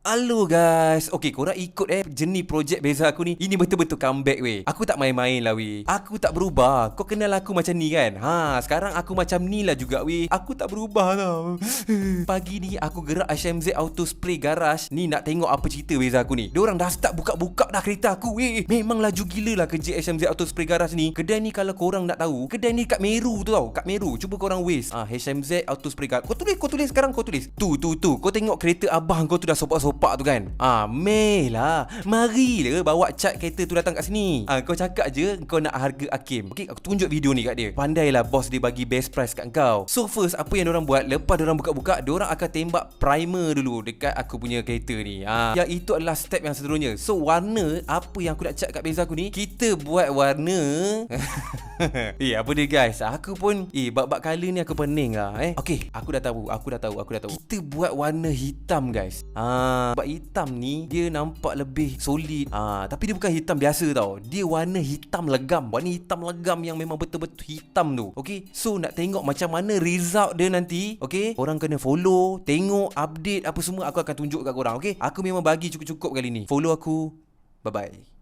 Halo guys. Okay, korang ikut jenis projek beza aku ni. Ini betul-betul comeback weh. Aku tak main-main lah weh. Aku tak berubah. Kau kenal aku macam ni kan? Sekarang aku macam ni lah juga weh. Aku tak berubah tau. Pagi ni aku gerak HMZ Auto Spray Garage. Ni nak tengok apa cerita beza aku ni. Diorang dah start buka-buka dah kereta aku weh. Memang laju gila lah kerja HMZ Auto Spray Garage ni. Kedai ni kalau korang nak tahu, kedai ni kat Meru tu tau. Kat Meru. Cuba korang waste HMZ Auto Spray Garage. Kau tulis sekarang, kau tulis. Tu. Kau tengok kereta abang kau tu dah sopak-sopak tu kan. Meh lah. Marilah bawa cat kereta tu datang kat sini. Kau cakap je kau nak harga hakim. Okay, aku tunjuk video ni kat dia. Pandailah bos dia bagi best price kat kau. So first, apa yang diorang buat, lepas diorang buka-buka, diorang akan tembak primer dulu dekat aku punya kereta ni. Yang itu adalah step yang seterusnya. So warna, apa yang aku nak cat kat beza aku ni, kita buat warna apa dia guys, aku pun bab-bab colour ni aku pening lah. Okay, aku dah tahu. Kita buat warna hitam guys. Sebab hitam ni dia nampak lebih solid. Tapi dia bukan hitam biasa tau. Dia warna hitam legam. Warna hitam legam yang memang betul-betul hitam tu. Okay, so nak tengok macam mana result dia nanti. Okay, korang kena follow, tengok update apa semua. Aku akan tunjuk kat korang. Okay, aku memang bagi cukup-cukup kali ni. Follow aku. Bye-bye.